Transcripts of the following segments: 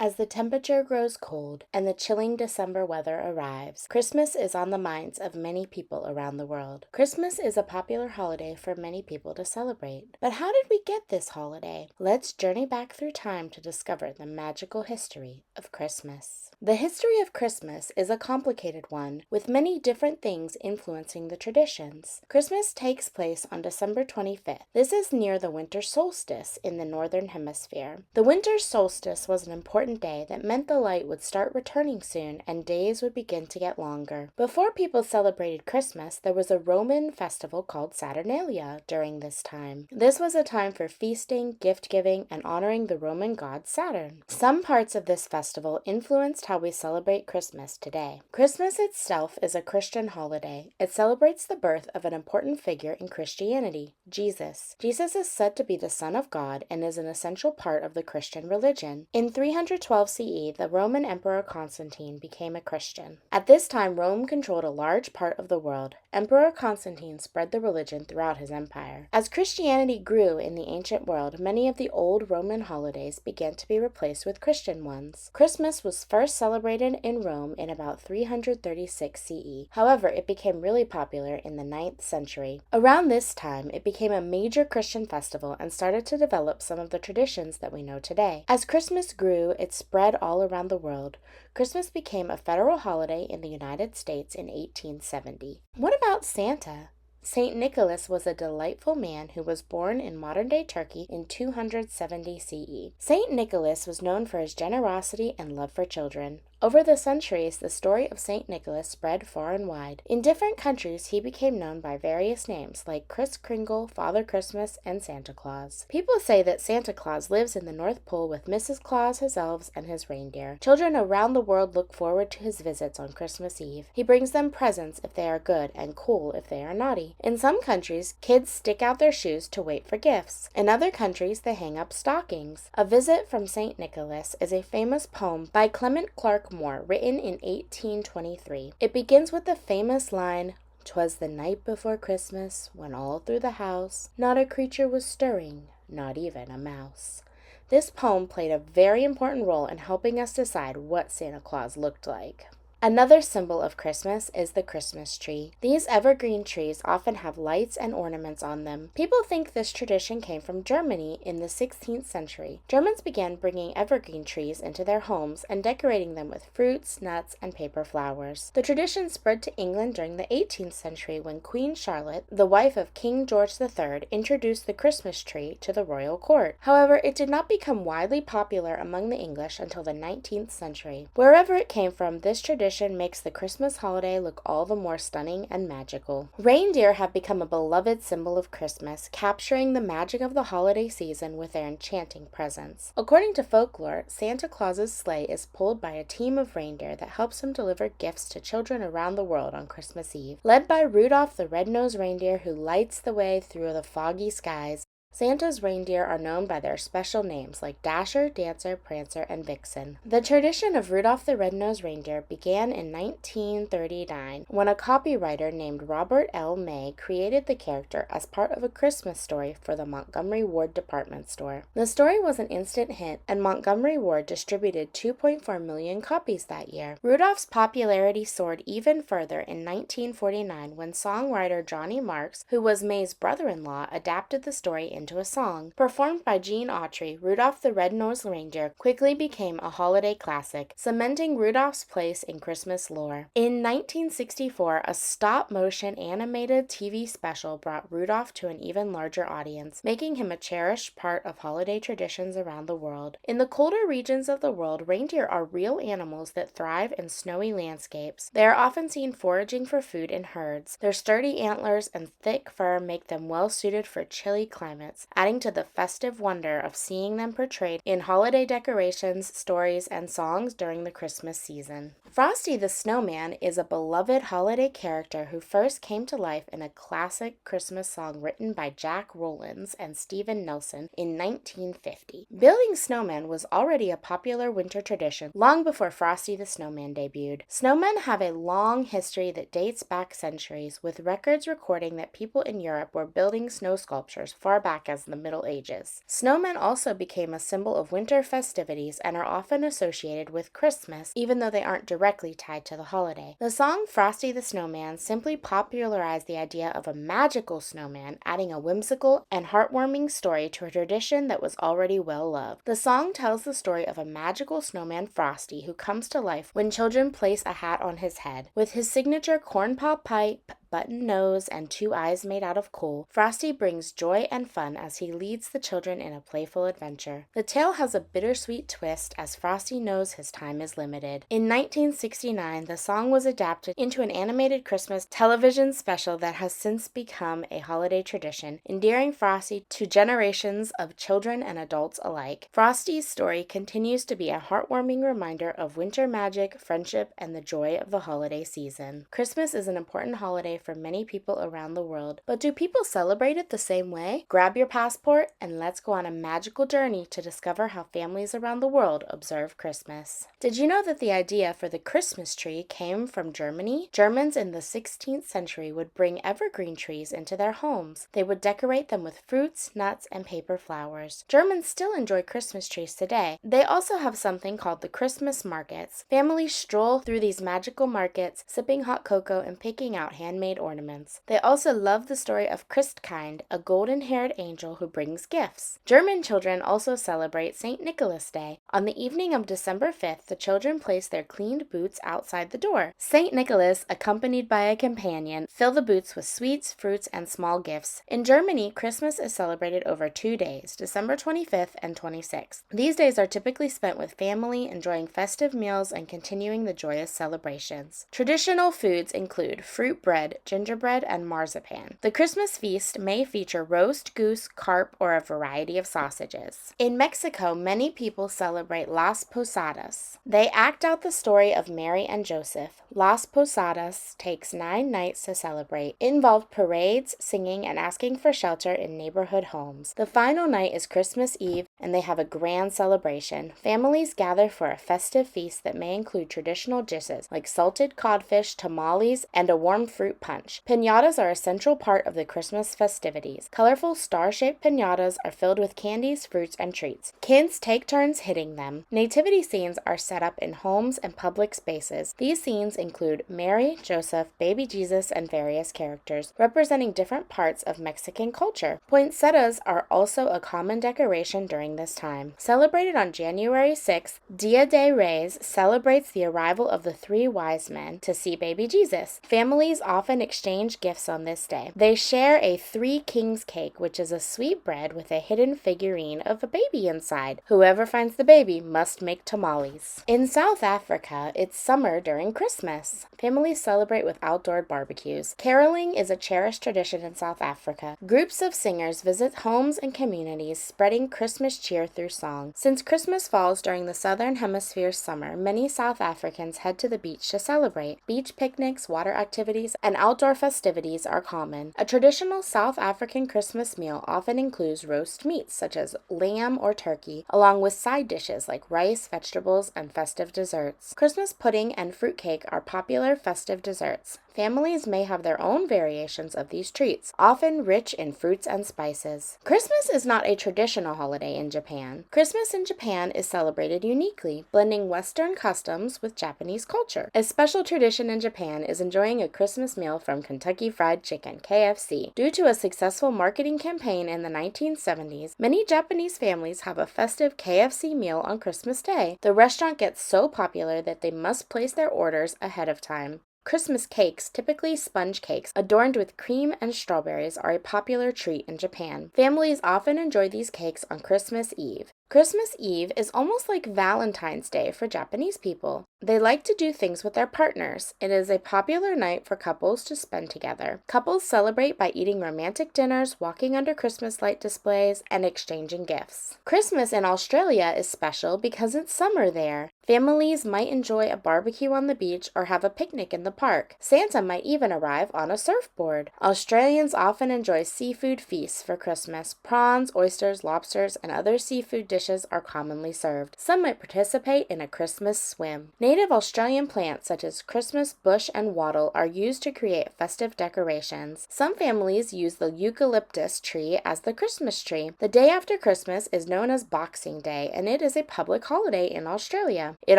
As the temperature grows cold and the chilling December weather arrives, Christmas is on the minds of many people around the world. Christmas is a popular holiday for many people to celebrate. But how did we get this holiday? Let's journey back through time to discover the magical history of Christmas. The history of Christmas is a complicated one, with many different things influencing the traditions. Christmas takes place on December 25th. This is near the winter solstice in the northern hemisphere. The winter solstice was an important day that meant the light would start returning soon and days would begin to get longer. Before people celebrated Christmas, there was a Roman festival called Saturnalia during this time. This was a time for feasting, gift-giving, and honoring the Roman god Saturn. Some parts of this festival influenced how we celebrate Christmas today. Christmas itself is a Christian holiday. It celebrates the birth of an important figure in Christianity, Jesus. Jesus is said to be the Son of God and is an essential part of the Christian religion. In 312 CE, the Roman Emperor Constantine became a Christian. At this time, Rome controlled a large part of the world. Emperor Constantine spread the religion throughout his empire. As Christianity grew in the ancient world, many of the old Roman holidays began to be replaced with Christian ones. Christmas was first celebrated in Rome in about 336 CE. However, it became really popular in the 9th century. Around this time, it became a major Christian festival and started to develop some of the traditions that we know today. As Christmas grew, it spread all around the world. Christmas became a federal holiday in the United States in 1870. What about Santa? Saint Nicholas was a delightful man who was born in modern-day Turkey in 270 CE. Saint Nicholas was known for his generosity and love for children. Over the centuries, the story of Saint Nicholas spread far and wide. In different countries, he became known by various names like Kris Kringle, Father Christmas, and Santa Claus. People say that Santa Claus lives in the North Pole with Mrs. Claus, his elves, and his reindeer. Children around the world look forward to his visits on Christmas Eve. He brings them presents if they are good and cool if they are naughty. In some countries, kids stick out their shoes to wait for gifts. In other countries, they hang up stockings. A Visit from Saint Nicholas is a famous poem by Clement Clarke Moore, written in 1823. It begins with the famous line, "'Twas the night before Christmas, when all through the house not a creature was stirring, not even a mouse." This poem played a very important role in helping us decide what Santa Claus looked like. Another symbol of Christmas is the Christmas tree. These evergreen trees often have lights and ornaments on them. People think this tradition came from Germany in the 16th century. Germans began bringing evergreen trees into their homes and decorating them with fruits, nuts, and paper flowers. The tradition spread to England during the 18th century when Queen Charlotte, the wife of King George III, introduced the Christmas tree to the royal court. However, it did not become widely popular among the English until the 19th century. Wherever it came from, this tradition makes the Christmas holiday look all the more stunning and magical. Reindeer have become a beloved symbol of Christmas, capturing the magic of the holiday season with their enchanting presence. According to folklore, Santa Claus's sleigh is pulled by a team of reindeer that helps him deliver gifts to children around the world on Christmas Eve. Led by Rudolph the red-nosed reindeer who lights the way through the foggy skies, Santa's reindeer are known by their special names like Dasher, Dancer, Prancer, and Vixen. The tradition of Rudolph the Red-Nosed Reindeer began in 1939 when a copywriter named Robert L. May created the character as part of a Christmas story for the Montgomery Ward department store. The story was an instant hit, and Montgomery Ward distributed 2.4 million copies that year. Rudolph's popularity soared even further in 1949 when songwriter Johnny Marks, who was May's brother-in-law, adapted the story into a song. Performed by Gene Autry, Rudolph the Red-Nosed Reindeer quickly became a holiday classic, cementing Rudolph's place in Christmas lore. In 1964, a stop-motion animated TV special brought Rudolph to an even larger audience, making him a cherished part of holiday traditions around the world. In the colder regions of the world, reindeer are real animals that thrive in snowy landscapes. They are often seen foraging for food in herds. Their sturdy antlers and thick fur make them well-suited for chilly climates, adding to the festive wonder of seeing them portrayed in holiday decorations, stories, and songs during the Christmas season. Frosty the Snowman is a beloved holiday character who first came to life in a classic Christmas song written by Jack Rowlands and Stephen Nelson in 1950. Building snowmen was already a popular winter tradition long before Frosty the Snowman debuted. Snowmen have a long history that dates back centuries, with records recording that people in Europe were building snow sculptures far back back as the Middle Ages. Snowmen also became a symbol of winter festivities and are often associated with Christmas, even though they aren't directly tied to the holiday. The song Frosty the Snowman simply popularized the idea of a magical snowman, adding a whimsical and heartwarming story to a tradition that was already well loved. The song tells the story of a magical snowman, Frosty, who comes to life when children place a hat on his head. With his signature corncob pipe, button nose, and 2 eyes made out of coal, Frosty brings joy and fun as he leads the children in a playful adventure. The tale has a bittersweet twist as Frosty knows his time is limited. In 1969, the song was adapted into an animated Christmas television special that has since become a holiday tradition, endearing Frosty to generations of children and adults alike. Frosty's story continues to be a heartwarming reminder of winter magic, friendship, and the joy of the holiday season. Christmas is an important holiday for many people around the world, but do people celebrate it the same way? Grab your passport and let's go on a magical journey to discover how families around the world observe Christmas. Did you know that the idea for the Christmas tree came from Germany? Germans in the 16th century would bring evergreen trees into their homes. They would decorate them with fruits, nuts, and paper flowers. Germans still enjoy Christmas trees today. They also have something called the Christmas markets. Families stroll through these magical markets, sipping hot cocoa and picking out handmade ornaments. They also love the story of Christkind, a golden-haired angel who brings gifts. German children also celebrate St. Nicholas Day. On the evening of December 5th, the children place their cleaned boots outside the door. St. Nicholas, accompanied by a companion, fill the boots with sweets, fruits, and small gifts. In Germany, Christmas is celebrated over 2 days, December 25th and 26th. These days are typically spent with family, enjoying festive meals, and continuing the joyous celebrations. Traditional foods include fruit bread, gingerbread, and marzipan. The Christmas feast may feature roast goose, carp, or a variety of sausages. In Mexico, many people celebrate Las Posadas. They act out the story of Mary and Joseph. Las Posadas takes 9 nights to celebrate. It involved parades, singing, and asking for shelter in neighborhood homes. The final night is Christmas Eve, and they have a grand celebration. Families gather for a festive feast that may include traditional dishes like salted codfish, tamales, and a warm fruit punch. Piñatas are a central part of the Christmas festivities. Colorful star-shaped piñatas are filled with candies, fruits, and treats. Kids take turns hitting them. Nativity scenes are set up in homes and public spaces. These scenes include Mary, Joseph, baby Jesus, and various characters, representing different parts of Mexican culture. Poinsettias are also a common decoration during this time. Celebrated on January 6th, Dia de Reyes celebrates the arrival of the 3 wise men to see baby Jesus. Families often exchange gifts on this day. They share a 3 kings cake, which is a sweet bread with a hidden figurine of a baby inside. Whoever finds the baby must make tamales. In South Africa, it's summer during Christmas. Families celebrate with outdoor barbecues. Caroling is a cherished tradition in South Africa. Groups of singers visit homes and communities, spreading Christmas cheer through song. Since Christmas falls during the Southern Hemisphere's summer, many South Africans head to the beach to celebrate. Beach picnics, water activities, and outdoor festivities are common. A traditional South African Christmas meal often includes roast meats such as lamb or turkey, along with side dishes like rice, vegetables, and festive desserts. Christmas pudding and fruitcake are popular festive desserts. Families may have their own variations of these treats, often rich in fruits and spices. Christmas is not a traditional holiday in Japan. Christmas in Japan is celebrated uniquely, blending Western customs with Japanese culture. A special tradition in Japan is enjoying a Christmas meal from Kentucky Fried Chicken, KFC. Due to a successful marketing campaign in the 1970s, many Japanese families have a festive KFC meal on Christmas Day. The restaurant gets so popular that they must place their orders ahead of time. Christmas cakes, typically sponge cakes, adorned with cream and strawberries, are a popular treat in Japan. Families often enjoy these cakes on Christmas Eve. Christmas Eve is almost like Valentine's Day for Japanese people. They like to do things with their partners. It is a popular night for couples to spend together. Couples celebrate by eating romantic dinners, walking under Christmas light displays, and exchanging gifts. Christmas in Australia is special because it's summer there. Families might enjoy a barbecue on the beach or have a picnic in the park. Santa might even arrive on a surfboard. Australians often enjoy seafood feasts for Christmas. Prawns, oysters, lobsters, and other seafood dishes dishes are commonly served. Some might participate in a Christmas swim. Native Australian plants such as Christmas bush and wattle are used to create festive decorations. Some families use the eucalyptus tree as the Christmas tree. The day after Christmas is known as Boxing Day, and it is a public holiday in Australia. It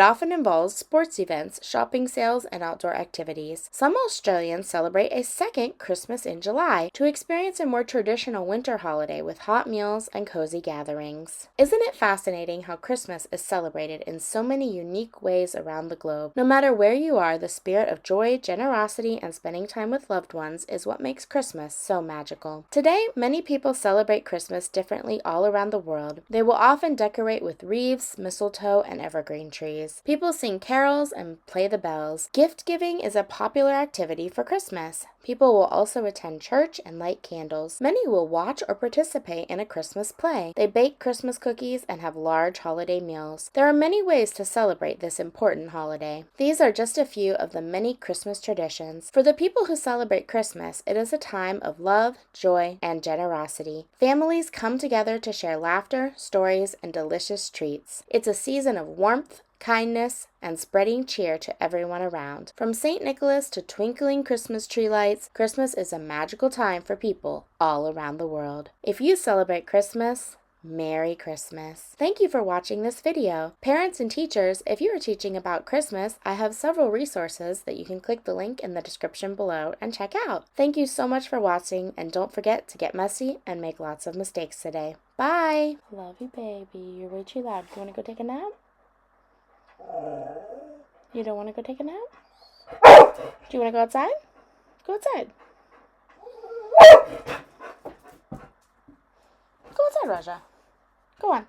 often involves sports events, shopping sales, and outdoor activities. Some Australians celebrate a second Christmas in July to experience a more traditional winter holiday with hot meals and cozy gatherings. Isn't it fascinating how Christmas is celebrated in so many unique ways around the globe? No matter where you are, the spirit of joy, generosity, and spending time with loved ones is what makes Christmas so magical. Today, many people celebrate Christmas differently all around the world. They will often decorate with wreaths, mistletoe, and evergreen trees. People sing carols and play the bells. Gift giving is a popular activity for Christmas. People will also attend church and light candles. Many will watch or participate in a Christmas play. They bake Christmas cookies and have large holiday meals. There are many ways to celebrate this important holiday. These are just a few of the many Christmas traditions. For the people who celebrate Christmas, it is a time of love, joy, and generosity. Families come together to share laughter, stories, and delicious treats. It's a season of warmth, kindness, and spreading cheer to everyone around. From St. Nicholas to twinkling Christmas tree lights, Christmas is a magical time for people all around the world. If you celebrate Christmas, Merry Christmas. Thank you for watching this video. Parents and teachers, if you are teaching about Christmas, I have several resources that you can click the link in the description below and check out. Thank you so much for watching, and don't forget to get messy and make lots of mistakes today. Bye! Love you, baby. You're way too loud. Do you want to go take a nap? You don't want to go take a nap? Do you want to go outside? Go outside. Go outside, Raja. Go on.